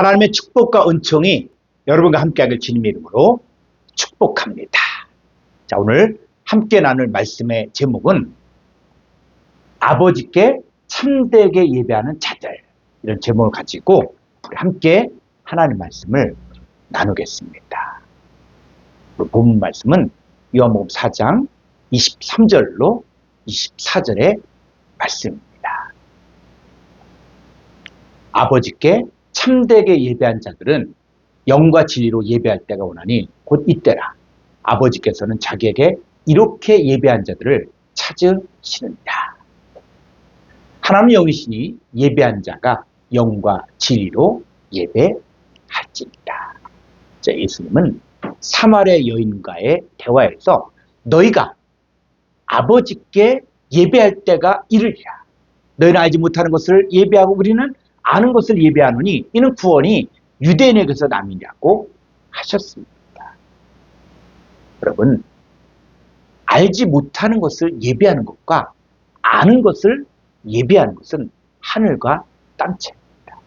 하나님의 축복과 은총이 여러분과 함께하길 주님의 이름으로 축복합니다. 자, 오늘 함께 나눌 말씀의 제목은 아버지께 참되게 예배하는 자들, 이런 제목을 가지고 우리 함께 하나님 말씀을 나누겠습니다. 본문 말씀은 요한복음 4장 23절로 24절의 말씀입니다. 아버지께 참되게 예배한 자들은 영과 진리로 예배할 때가 오나니 곧 이때라. 아버지께서는 자기에게 이렇게 예배한 자들을 찾으시느니라. 하나님 영이시니 예배한 자가 영과 진리로 예배할지니라. 자, 예수님은 사마리아 여인과의 대화에서 너희가 아버지께 예배할 때가 이르리라. 너희는 알지 못하는 것을 예배하고 우리는 아는 것을 예배하노니 이는 구원이 유대인에게서 남이냐고 하셨습니다. 여러분, 알지 못하는 것을 예배하는 것과 아는 것을 예배하는 것은 하늘과 땅 차이입니다.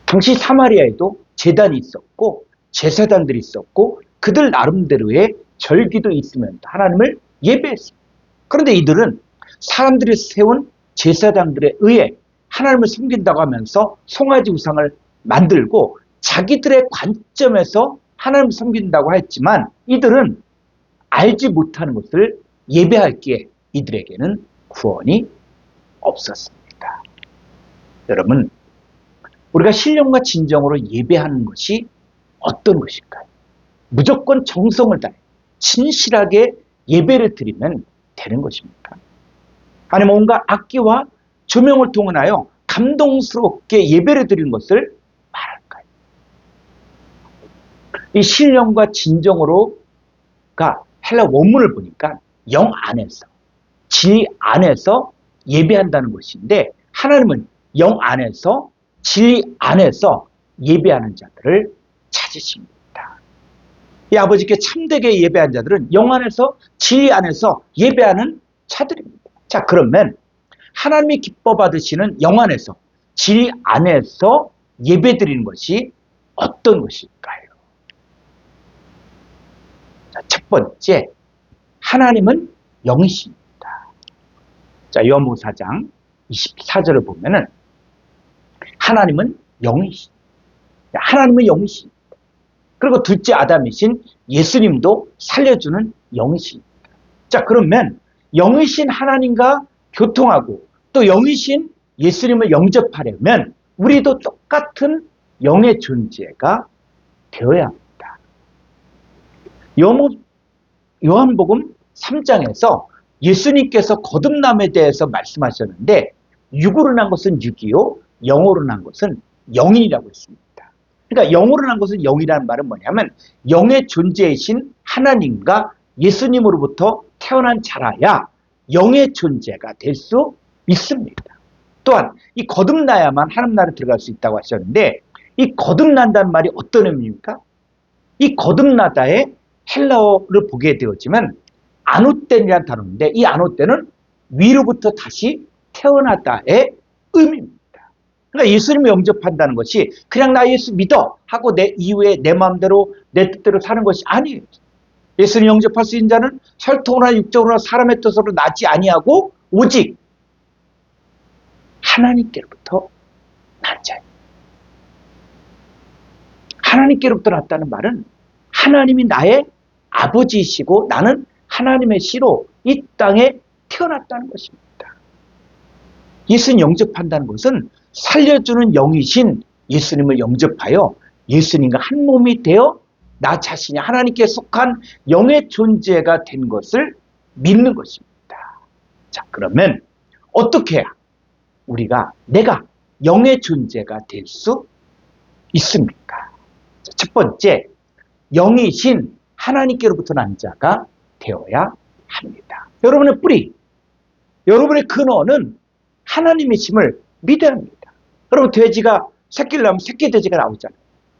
당시 사마리아에도 제단이 있었고 제사장들이 있었고 그들 나름대로의 절기도 있으면서 하나님을 예배했습니다. 그런데 이들은 사람들이 세운 제사장들에 의해 하나님을 섬긴다고 하면서 송아지 우상을 만들고 자기들의 관점에서 하나님을 섬긴다고 했지만 이들은 알지 못하는 것을 예배하기에 이들에게는 구원이 없었습니다. 여러분, 우리가 신령과 진정으로 예배하는 것이 어떤 것일까요? 무조건 정성을 다해 진실하게 예배를 드리면 되는 것입니까? 아니면 뭔가 악기와 조명을 통하여 감동스럽게 예배를 드리는 것을 말할까요? 이 신령과 진정으로가 헬라 원문을 보니까 영 안에서, 진리 안에서 예배한다는 것인데 하나님은 영 안에서, 진리 안에서 예배하는 자들을 찾으십니다. 이 아버지께 참되게 예배한 자들은 영 안에서, 진리 안에서 예배하는 자들입니다. 자, 그러면 하나님이 기뻐 받으시는 영 안에서, 진리 안에서 예배드리는 것이 어떤 것일까요? 자, 첫 번째, 하나님은 영이십니다. 자, 요한복음 4장 24절을 보면은 하나님은 영이십니다. 하나님은 영이십니다. 그리고 둘째 아담이신 예수님도 살려주는 영이십니다. 자, 그러면 영이신 하나님과 교통하고 또 영이신 예수님을 영접하려면 우리도 똑같은 영의 존재가 되어야 합니다. 요한복음 3장에서 예수님께서 거듭남에 대해서 말씀하셨는데 육으로 난 것은 육이요 영으로 난 것은 영이라고 했습니다. 그러니까 영으로 난 것은 영이라는 말은 뭐냐면 영의 존재이신 하나님과 예수님으로부터 태어난 자라야 영의 존재가 될 수 있습니다. 또한 이 거듭나야만 하나님 나라에 들어갈 수 있다고 하셨는데 이 거듭난다는 말이 어떤 의미입니까? 이 거듭나다의 헬라어를 보게 되었지만 아노텐이라는 단어인데 이 아노텐은 위로부터 다시 태어나다의 의미입니다. 그러니까 예수님을 영접한다는 것이 그냥 나 예수 믿어 하고 내 이후에 내 마음대로 내 뜻대로 사는 것이 아니에요. 예수님 영접할 수 있는 자는 혈통으로나 육적으로나 사람의 뜻으로 나지 아니하고 오직 하나님께로부터 난 자예요. 하나님께로부터 났다는 말은 하나님이 나의 아버지이시고 나는 하나님의 씨로 이 땅에 태어났다는 것입니다. 예수님 영접한다는 것은 살려주는 영이신 예수님을 영접하여 예수님과 한 몸이 되어 나 자신이 하나님께 속한 영의 존재가 된 것을 믿는 것입니다. 자, 그러면 어떻게 해야 내가 영의 존재가 될 수 있습니까? 자, 첫 번째, 영이신 하나님께로부터 난 자가 되어야 합니다. 여러분의 뿌리, 여러분의 근원은 하나님이심을 믿어야 합니다. 여러분, 돼지가 새끼를 낳으면 새끼 돼지가 나오잖아요.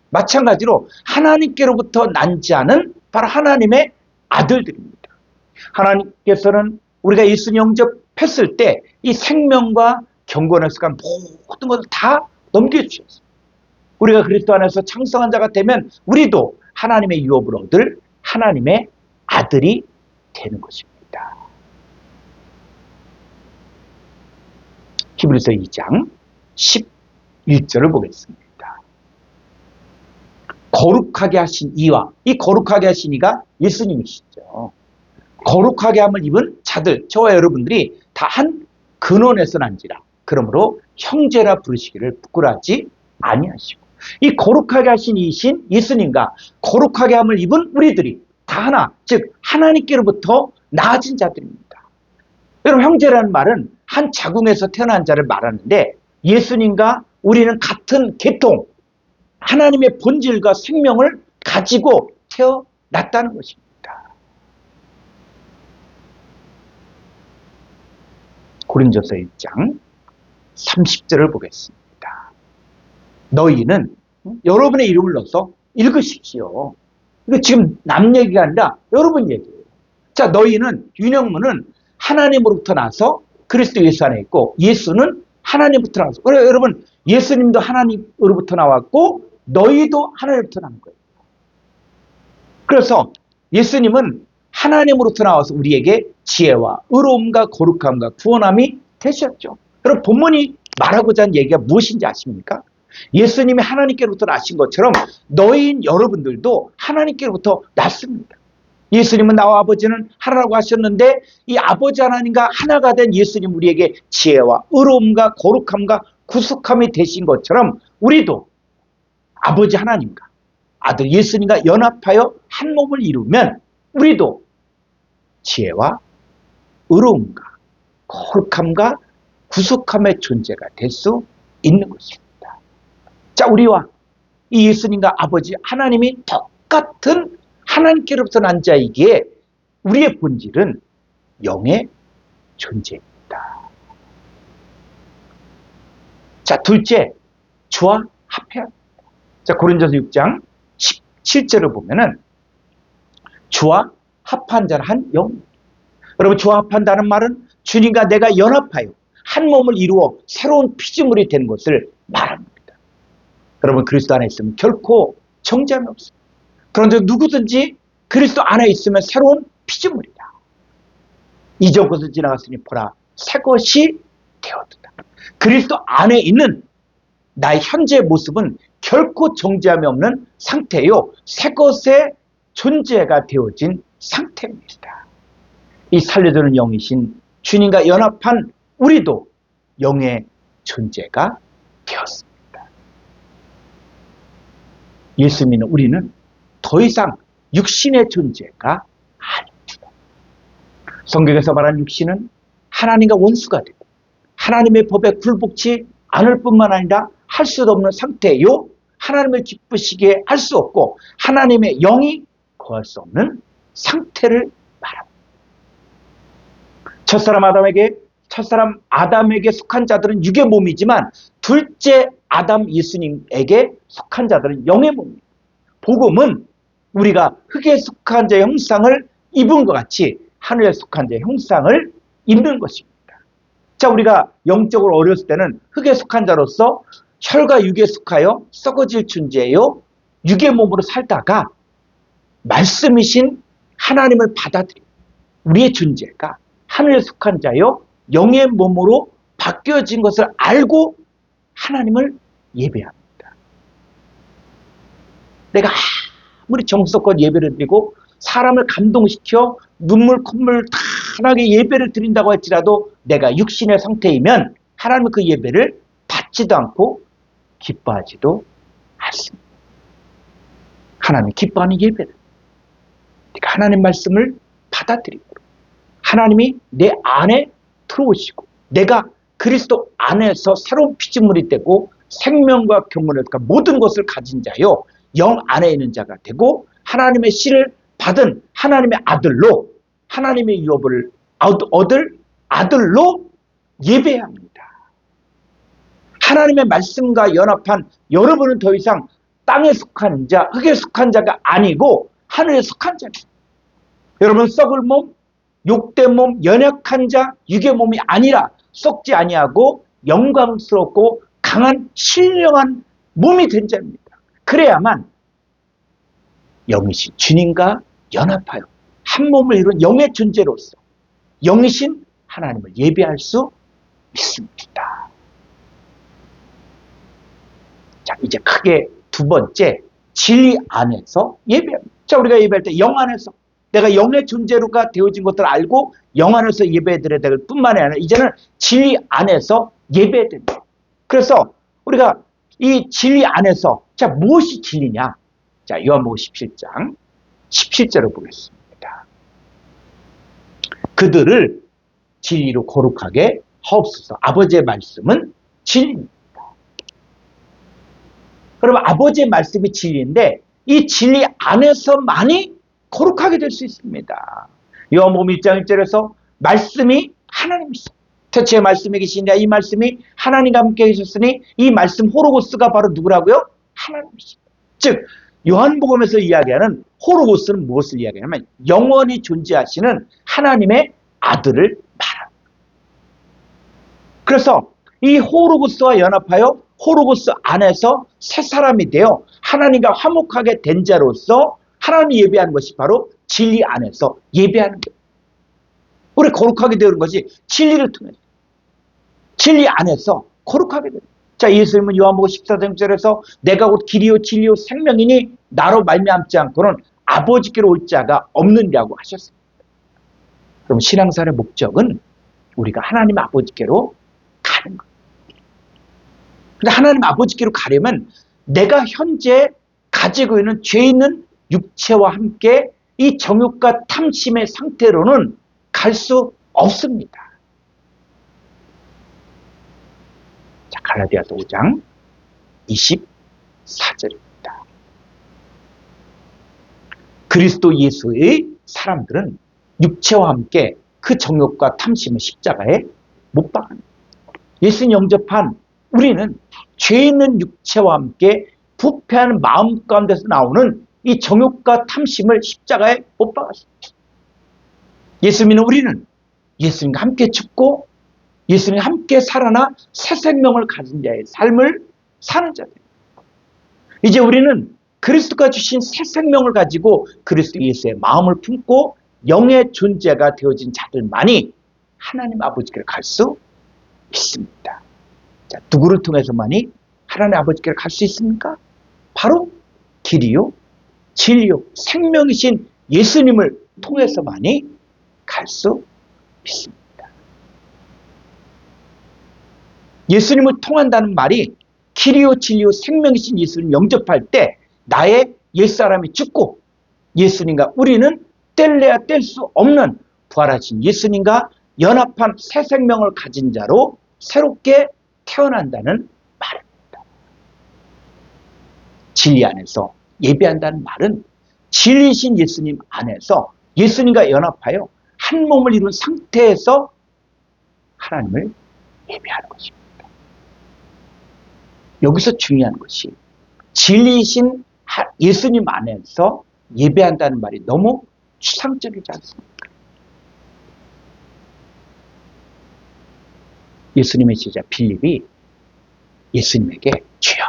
마찬가지로 하나님께로부터 난 자는 바로 하나님의 아들들입니다. 하나님께서는 우리가 예수님 영접했을 때 이 생명과 경건의 습관 모든 것을 다 넘겨주셨어요. 우리가 그리스도 안에서 창성한 자가 되면 우리도 하나님의 유업을 얻을 하나님의 아들이 되는 것입니다. 히브리서 2장 11절을 보겠습니다. 거룩하게 하신 이와, 이 거룩하게 하신 이가 예수님이시죠. 거룩하게 함을 입은 자들, 저와 여러분들이 다 한 근원에서 난지라 그러므로 형제라 부르시기를 부끄러워하지 아니하시고, 이 거룩하게 하신 이신 예수님과 거룩하게 함을 입은 우리들이 다 하나, 즉 하나님께로부터 나아진 자들입니다. 여러분, 형제라는 말은 한 자궁에서 태어난 자를 말하는데, 예수님과 우리는 같은 계통, 하나님의 본질과 생명을 가지고 태어났다는 것입니다. 고린도서 1장 30절을 보겠습니다. 너희는, 여러분의 이름을 넣어서 읽으십시오. 이거 지금 남 얘기가 아니라 여러분 얘기예요. 자, 너희는, 윤영문은 하나님으로부터 나서 그리스도 예수 안에 있고, 예수는 하나님부터 나와서, 그래 여러분, 예수님도 하나님으로부터 나왔고 너희도 하나님부터 나온 거예요. 그래서 예수님은 하나님으로부터 나와서 우리에게 지혜와 의로움과 거룩함과 구원함이 되셨죠. 여러분, 본문이 말하고자 하는 얘기가 무엇인지 아십니까? 예수님이 하나님께로부터 나신 것처럼 너희인 여러분들도 하나님께로부터 났습니다. 예수님은 나와 아버지는 하나라고 하셨는데, 이 아버지 하나님과 하나가 된 예수님, 우리에게 지혜와 의로움과 거룩함과 구속함이 되신 것처럼 우리도 아버지 하나님과 아들 예수님과 연합하여 한 몸을 이루면 우리도 지혜와 의로움과 거룩함과 구속함의 존재가 될 수 있는 것입니다. 자, 우리와 이 예수님과 아버지 하나님이 똑같은 하나님께로부터 난 자이기에 우리의 본질은 영의 존재입니다. 자, 둘째, 주와 합해야 합니다. 자, 고린도서 6장 17절을 보면은 주와 합한 자는 한 영. 여러분, 주와 합한다는 말은 주님과 내가 연합하여 한 몸을 이루어 새로운 피조물이 되는 것을 말합니다. 여러분, 그리스도 안에 있으면 결코 정죄함이 없습니다. 그런데 누구든지 그리스도 안에 있으면 새로운 피조물이다. 이전 것을 지나갔으니 보라, 새 것이 되었다. 그리스도 안에 있는 나의 현재의 모습은 결코 정죄함이 없는 상태요, 새 것의 존재가 되어진 상태입니다. 이 살려주는 영이신 주님과 연합한 우리도 영의 존재가 되었습니다. 예수 믿는 우리는 더 이상 육신의 존재가 아닙니다. 성경에서 말한 육신은 하나님과 원수가 되고 하나님의 법에 굴복치 않을 뿐만 아니라 할 수도 없는 상태요, 하나님을 기쁘시게 할 수 없고 하나님의 영이 거할 수 없는 상태를 말합니다. 첫사람 아담에게 속한 자들은 육의 몸이지만 둘째 아담 예수님에게 속한 자들은 영의 몸입니다. 복음은 우리가 흙에 속한 자의 형상을 입은 것 같이 하늘에 속한 자의 형상을 입는 것입니다. 자, 우리가 영적으로 어렸을 때는 흙에 속한 자로서 혈과 육에 속하여 썩어질 존재예요, 육의 몸으로 살다가 말씀이신 하나님을 받아들이고 우리의 존재가 하늘에 속한 자요 영의 몸으로 바뀌어진 것을 알고 하나님을 예배합니다. 내가 아무리 정성껏 예배를 드리고 사람을 감동시켜 눈물 콧물 탄하게 예배를 드린다고 할지라도 내가 육신의 상태이면 하나님은 그 예배를 받지도 않고 기뻐하지도 않습니다. 하나님이 기뻐하는 예배를, 내가 하나님 말씀을 받아들이고 하나님이 내 안에 들어오시고 내가 그리스도 안에서 새로운 피조물이 되고 생명과 경건을, 그러니까 모든 것을 가진 자요 영 안에 있는 자가 되고 하나님의 씨를 받은 하나님의 아들로, 하나님의 유업을 얻을 아들로 예배해야 합니다. 하나님의 말씀과 연합한 여러분은 더 이상 땅에 속한 자, 흙에 속한 자가 아니고 하늘에 속한 자입니다. 여러분, 썩을 몸, 욕된 몸, 연약한 자, 육의 몸이 아니라 썩지 아니하고 영광스럽고 강한 신령한 몸이 된 자입니다. 그래야만 영이신 주님과 연합하여 한 몸을 이룬 영의 존재로서 영이신 하나님을 예배할 수 있습니다. 자, 이제 크게 두 번째, 진리 안에서 예배합니다. 자, 우리가 예배할 때 영 안에서 내가 영의 존재로가 되어진 것들을 알고 영 안에서 예배드려야 될 뿐만이 아니라 이제는 진리 안에서 예배해야 됩니다. 그래서 우리가 이 진리 안에서 자, 무엇이 진리냐? 자, 요한복음 17장 17절을 보겠습니다. 그들을 진리로 거룩하게 하옵소서. 아버지의 말씀은 진리입니다. 그러면 아버지의 말씀이 진리인데 이 진리 안에서만이 거룩하게 될 수 있습니다. 요한복음 1장 1절에서 말씀이 하나님이시다. 태초에 말씀이 계시니라. 이 말씀이 하나님과 함께 계셨으니 이 말씀 호로고스가 바로 누구라고요? 하나님이시다. 즉 요한복음에서 이야기하는 호로고스는 무엇을 이야기하냐면 영원히 존재하시는 하나님의 아들을 말합니다. 그래서 이 호로고스와 연합하여 호로고스 안에서 새 사람이 되어 하나님과 화목하게 된 자로서 하나님이 예배하는 것이 바로 진리 안에서 예배하는 거예요. 우리 거룩하게 되는 것이 진리를 통해서 진리 안에서 거룩하게 됩니다. 자, 예수님은 요한복음 14장절에서 내가 곧 길이요 진리요 생명이니 나로 말미암지 않고는 아버지께로 올 자가 없느니라고 하셨습니다. 그럼 신앙생활의 목적은 우리가 하나님 아버지께로 가는 거예요. 근데 하나님 아버지께로 가려면 내가 현재 가지고 있는 죄 있는 육체와 함께 이 정욕과 탐심의 상태로는 갈 수 없습니다. 자, 갈라디아서 5장 24절입니다. 그리스도 예수의 사람들은 육체와 함께 그 정욕과 탐심을 십자가에 못 박았습니다. 예수님 영접한 우리는 죄 있는 육체와 함께 부패하는 마음 가운데서 나오는 이 정욕과 탐심을 십자가에 못 박았습니다. 예수 믿는 우리는 예수님과 함께 죽고 예수님과 함께 살아나 새 생명을 가진 자의 삶을 사는 자들. 이제 우리는 그리스도가 주신 새 생명을 가지고 그리스도 예수의 마음을 품고 영의 존재가 되어진 자들만이 하나님 아버지께로 갈 수 있습니다. 자, 누구를 통해서만이 하나님 아버지께로 갈 수 있습니까? 바로 길이요, 진리요, 생명이신 예수님을 통해서만이 갈 수 있습니다. 예수님을 통한다는 말이 길이요, 진리요, 생명이신 예수님 영접할 때 나의 옛사람이 죽고 예수님과 우리는 뗄래야 뗄 수 없는 부활하신 예수님과 연합한 새 생명을 가진 자로 새롭게 태어난다는 말입니다. 진리 안에서 예배한다는 말은 진리이신 예수님 안에서 예수님과 연합하여 한 몸을 이룬 상태에서 하나님을 예배하는 것입니다. 여기서 중요한 것이 진리이신 예수님 안에서 예배한다는 말이 너무 추상적이지 않습니까? 예수님의 제자 빌립이 예수님에게 주여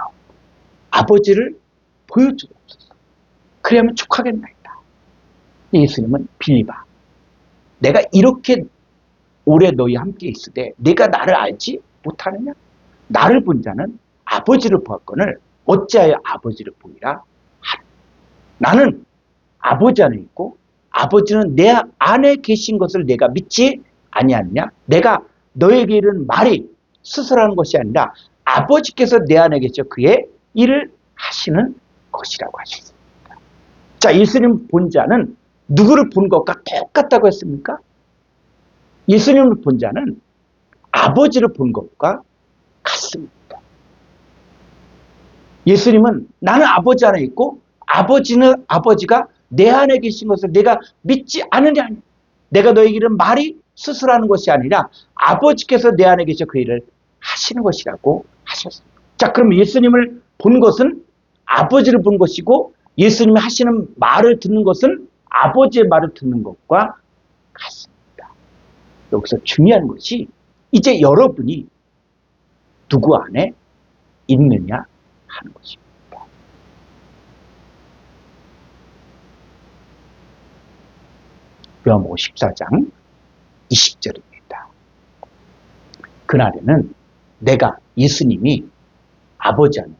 아버지를 보여주옵소서. 그래야만 족하겠나이다. 예수님은 빌립아 내가 이렇게 오래 너희 함께 있으되 내가 나를 알지 못하느냐? 나를 본 자는 아버지를 보았거늘 어찌하여 아버지를 보이라 하라. 나는 아버지 안에 있고 아버지는 내 안에 계신 것을 내가 믿지 아니하느냐? 내가 너에게 이른 말이 스스로하는 것이 아니라 아버지께서 내 안에 계셔 그의 일을 하시는 것이라고 하셨습니다. 자, 예수님 본 자는 누구를 본 것과 똑같다고 했습니까? 예수님을 본 자는 아버지를 본 것과 같습니다. 예수님은 나는 아버지 안에 있고 아버지가 내 안에 계신 것을 내가 믿지 않으냐. 내가 너에게 이른 말이 스스로하는 것이 아니라 아버지께서 내 안에 계셔 그 일을 하시는 것이라고 하셨습니다. 자, 그럼 예수님을 본 것은 아버지를 본 것이고 예수님이 하시는 말을 듣는 것은 아버지의 말을 듣는 것과 같습니다. 여기서 중요한 것이 이제 여러분이 누구 안에 있느냐 하는 것입니다. 요한복음 14장 20절입니다. 그날에는 내가 예수님이 아버지 안에,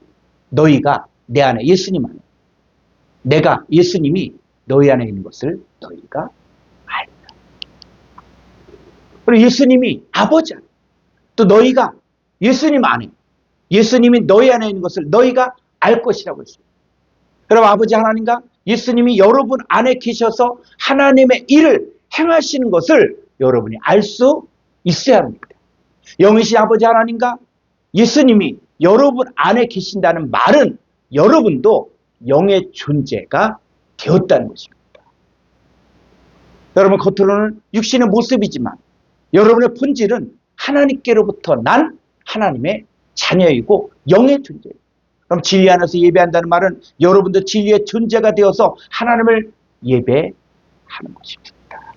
너희가 내 안에, 예수님 안에, 내가 예수님이 너희 안에 있는 것을 너희가 알리라. 그리고 예수님이 아버지 안에, 또 너희가 예수님 안에, 예수님이 너희 안에 있는 것을 너희가 알 것이라고 했습니다. 여러분, 아버지 하나님과 예수님이 여러분 안에 계셔서 하나님의 일을 행하시는 것을 여러분이 알 수 있어야 합니다. 영이신 아버지 하나님과 예수님이 여러분 안에 계신다는 말은 여러분도 영의 존재가 되었다는 것입니다. 여러분, 겉으로는 육신의 모습이지만 여러분의 본질은 하나님께로부터 난 하나님의 자녀이고 영의 존재예요. 그럼 진리 안에서 예배한다는 말은 여러분도 진리의 존재가 되어서 하나님을 예배하는 것입니다.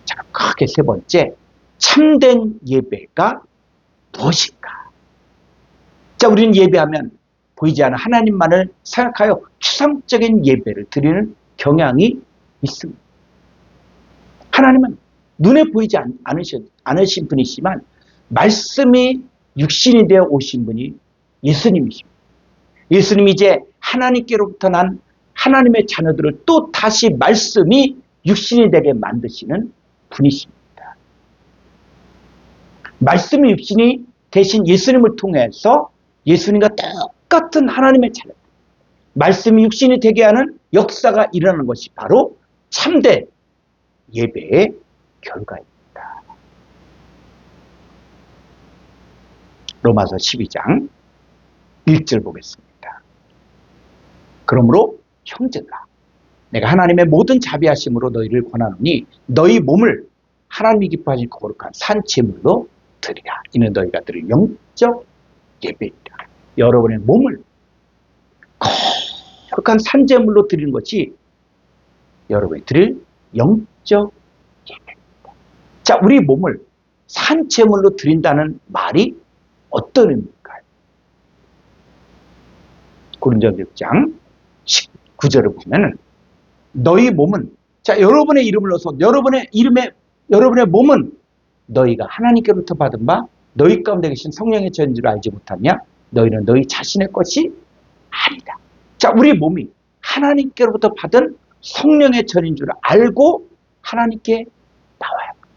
자, 크게 세 번째, 참된 예배가 무엇인가? 자, 우리는 예배하면 보이지 않는 하나님만을 생각하여 추상적인 예배를 드리는 경향이 있습니다. 하나님은 눈에 보이지 않으신 분이시지만 말씀이 육신이 되어 오신 분이 예수님이십니다. 예수님이 이제 하나님께로부터 난 하나님의 자녀들을 또 다시 말씀이 육신이 되게 만드시는 분이십니다. 말씀이 육신이 대신 예수님을 통해서 예수님과 똑같은 하나님의 자녀, 말씀이 육신이 되게 하는 역사가 일어나는 것이 바로 참된 예배의 결과입니다. 로마서 12장 1절 보겠습니다. 그러므로 형제들아, 내가 하나님의 모든 자비하심으로 너희를 권하노니 너희 몸을 하나님이 기뻐하실 거룩한 산 제물로 드리라. 이는 너희가 드릴 영적 예배이다. 여러분의 몸을 거룩한 산 제물로 드리는 것이 여러분이 드릴 영적 예배입니다. 자, 우리 몸을 산 제물로 드린다는 말이 어떤 의미일까요? 고린도전서 6장 19절을 보면은 너희 몸은, 자, 여러분의 이름을 넣어서 여러분의 몸은 너희가 하나님께로부터 받은 바 너희 가운데 계신 성령의 전인 줄 알지 못하냐? 너희는 너희 자신의 것이 아니다. 자, 우리 몸이 하나님께로부터 받은 성령의 전인 줄 알고 하나님께 나와야 합니다.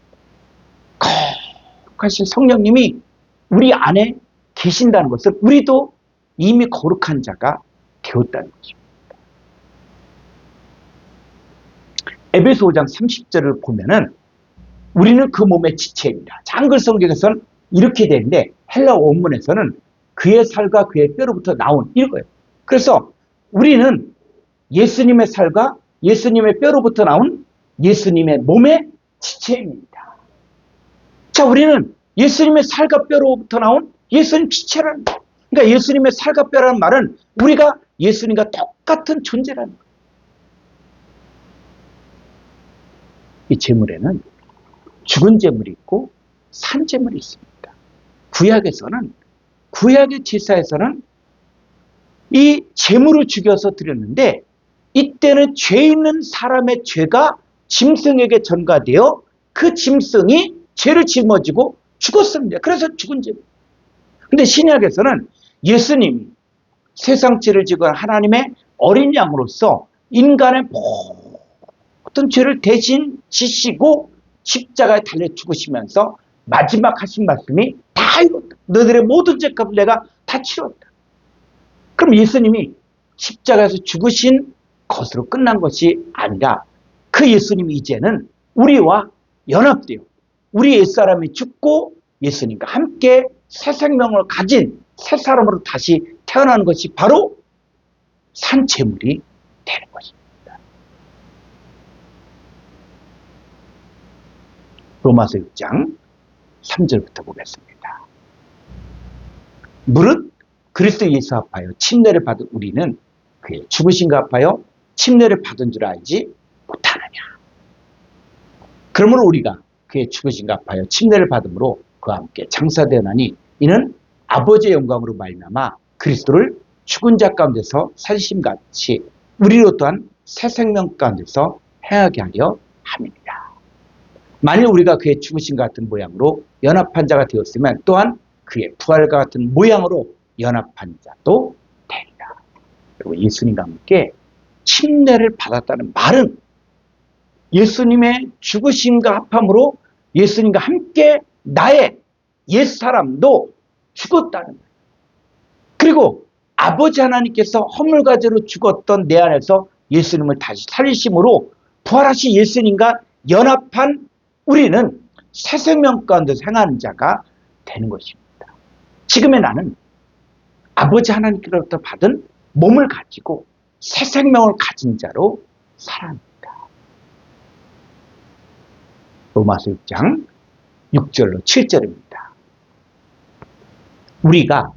거룩하신 성령님이 우리 안에 계신다는 것을 우리도 이미 거룩한 자가 되었다는 것입니다. 에베소 5장 30절을 보면은 우리는 그 몸의 지체입니다. 한글 성경에서는 이렇게 되는데 헬라 원문에서는 그의 살과 그의 뼈로부터 나온 이거예요. 그래서 우리는 예수님의 살과 예수님의 뼈로부터 나온 예수님의 몸의 지체입니다. 자, 우리는 예수님의 살과 뼈로부터 나온 예수님 지체라는 거예요. 그러니까 예수님의 살과 뼈라는 말은 우리가 예수님과 똑같은 존재라는 거예요. 이 제물에는 죽은 제물이 있고 산 제물이 있습니다. 구약의 제사에서는 이 제물을 죽여서 드렸는데 이때는 죄 있는 사람의 죄가 짐승에게 전가되어 그 짐승이 죄를 짊어지고 죽었습니다. 그래서 죽은 제물. 근데 신약에서는 예수님이 세상 죄를 지고 하나님의 어린 양으로서 인간의 모든 죄를 대신 지시고 십자가에 달려 죽으시면서 마지막 하신 말씀이 다 이뤘다. 너희들의 모든 죄값을 내가 다 치렀다. 그럼 예수님이 십자가에서 죽으신 것으로 끝난 것이 아니라 그 예수님이 이제는 우리와 연합되어 우리 옛사람이 죽고 예수님과 함께 새 생명을 가진 새 사람으로 다시 태어나는 것이 바로 산 제물이 되는 것입니다. 로마서 6장 3절부터 보겠습니다. 무릇 그리스도 예수 합하여 침례를 받은 우리는 그의 죽으심과 합하여 침례를 받은 줄 알지 못하느냐. 그러므로 우리가 그의 죽으심과 합하여 침례를 받음으로 그와 함께 장사되었나니 이는 아버지의 영광으로 말미암아 그리스도를 죽은 자 가운데서 살리심같이 우리로 또한 새 생명 가운데서 행하게 하려 함이니라. 만일 우리가 그의 죽으신 같은 모양으로 연합한 자가 되었으면 또한 그의 부활과 같은 모양으로 연합한 자도 되리라. 그리고 예수님과 함께 침례를 받았다는 말은 예수님의 죽으심과 합함으로 예수님과 함께 나의 옛사람도 죽었다는 거예요. 그리고 아버지 하나님께서 허물과제로 죽었던 내 안에서 예수님을 다시 살리심으로 부활하신 예수님과 연합한 우리는 새 생명 가운데서 행하는 자가 되는 것입니다. 지금의 나는 아버지 하나님께로부터 받은 몸을 가지고 새 생명을 가진 자로 살아갑니다. 로마서 6장 6절로 7절입니다. 우리가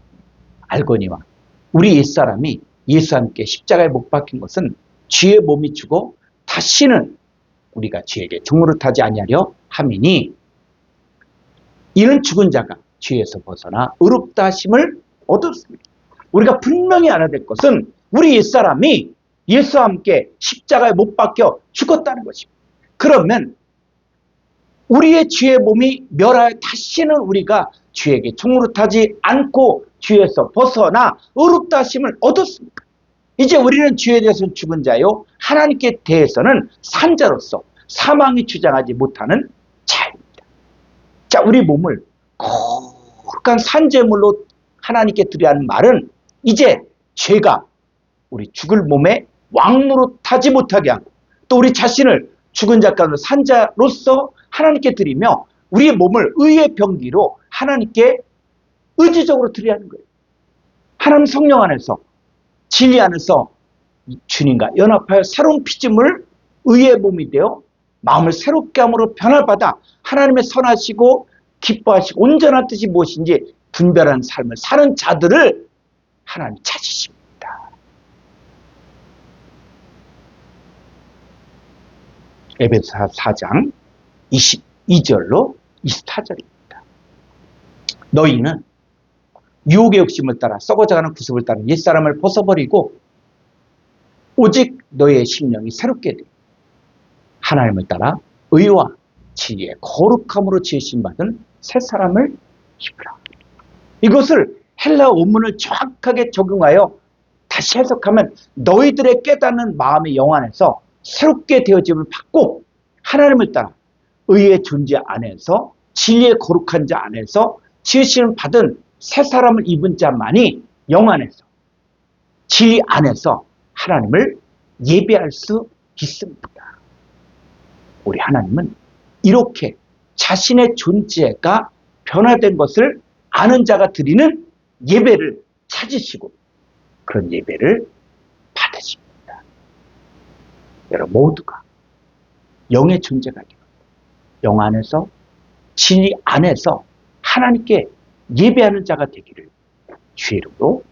알거니와 우리 옛사람이 예수와 함께 십자가에 못 박힌 것은 죄의 몸이 죽어 다시는 우리가 죄에게 종노릇하지 아니하려 함이니 이는 죽은 자가 죄에서 벗어나 의롭다 하심을 얻었습니다. 우리가 분명히 알아야 될 것은 우리 옛사람이 예수와 함께 십자가에 못 박혀 죽었다는 것입니다. 그러면 우리의 죄의 몸이 멸하여 다시는 우리가 죄에게 종노릇하지 않고 죄에서 벗어나 의롭다 하심을 얻었습니다. 이제 우리는 죄에 대해서는 죽은 자요 하나님께 대해서는 산 자로서 사망이 주장하지 못하는 자입니다. 자, 우리 몸을 거룩한 산제물로 하나님께 드려야 하는 말은 이제 죄가 우리 죽을 몸에 왕노릇하지 못하게 하고 또 우리 자신을 죽은 자 가운데 산 자로서 하나님께 드리며 우리의 몸을 의의 병기로 하나님께 의지적으로 드려야 하는 거예요. 하나님 성령 안에서 진리 안에서 주님과 연합하여 새로운 피조물 의의 몸이 되어 마음을 새롭게 함으로 변화받아 하나님의 선하시고 기뻐하시고 온전한 뜻이 무엇인지 분별하는 삶을 사는 자들을 하나님 찾으십니다. 에베소서 4장 22절로 24절입니다. 너희는 유혹의 욕심을 따라 썩어져가는 구습을 따라 옛사람을 벗어버리고 오직 너희의 심령이 새롭게 되어 하나님을 따라 의와 진리의 거룩함으로 지으심 받은 새 사람을 입으라. 이것을 헬라 원문을 정확하게 적용하여 다시 해석하면 너희들의 깨닫는 마음의 영안에서 새롭게 되어짐을 받고 하나님을 따라 의의 존재 안에서 진리의 거룩한 자 안에서 지으심을 받은 새 사람을 입은 자만이 영 안에서 진리 안에서 하나님을 예배할 수 있습니다. 우리 하나님은 이렇게 자신의 존재가 변화된 것을 아는 자가 드리는 예배를 찾으시고 그런 예배를 받으십니다. 여러분 모두가 영의 존재가 되고 영 안에서 진리 안에서 하나님께 예배하는 자가 되기를 주의 이름으로